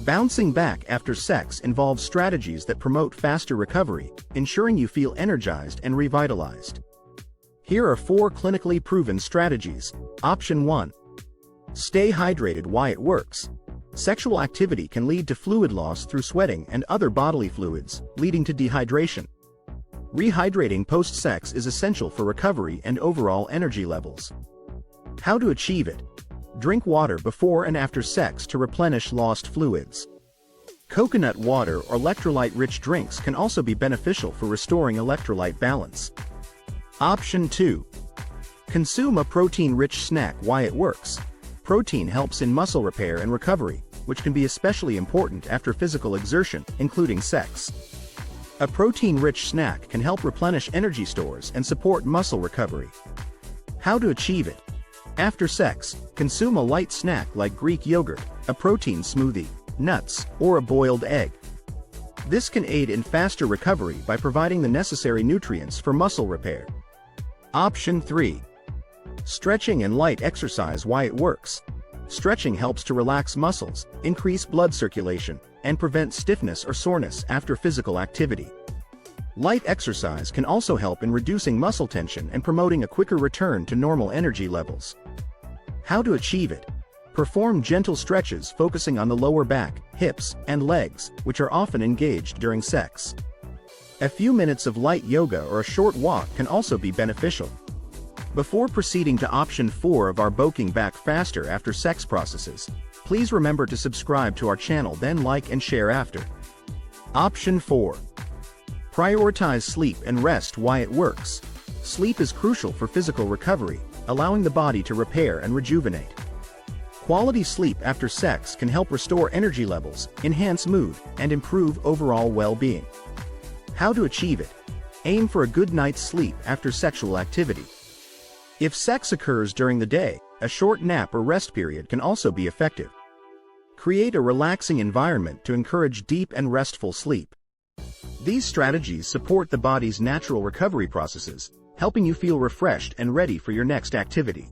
Bouncing back after sex involves strategies that promote faster recovery, ensuring you feel energized and revitalized. Here are 4 clinically proven strategies. Option 1. Stay hydrated. Why it works. Sexual activity can lead to fluid loss through sweating and other bodily fluids, leading to dehydration. Rehydrating post-sex is essential for recovery and overall energy levels. How to achieve it? Drink water before and after sex to replenish lost fluids. Coconut water or electrolyte-rich drinks can also be beneficial for restoring electrolyte balance. Option 2. Consume a protein-rich snack. Why it works. Protein helps in muscle repair and recovery, which can be especially important after physical exertion, including sex. A protein-rich snack can help replenish energy stores and support muscle recovery. How to achieve it? After sex, consume a light snack like Greek yogurt, a protein smoothie, nuts, or a boiled egg. This can aid in faster recovery by providing the necessary nutrients for muscle repair. Option 3. Stretching and light exercise. Why it works. Stretching helps to relax muscles, increase blood circulation, and prevent stiffness or soreness after physical activity. Light exercise can also help in reducing muscle tension and promoting a quicker return to normal energy levels. How to achieve it? Perform gentle stretches focusing on the lower back, hips, and legs, which are often engaged during sex. A few minutes of light yoga or a short walk can also be beneficial. Before proceeding to option 4 of our Boking Back Faster After Sex processes, please remember to subscribe to our channel, then like and share after. Option 4. Prioritize sleep and rest. Why it works. Sleep is crucial for physical recovery, allowing the body to repair and rejuvenate. Quality sleep after sex can help restore energy levels, enhance mood, and improve overall well-being. How to achieve it? Aim for a good night's sleep after sexual activity. If sex occurs during the day, a short nap or rest period can also be effective. Create a relaxing environment to encourage deep and restful sleep. These strategies support the body's natural recovery processes, helping you feel refreshed and ready for your next activity.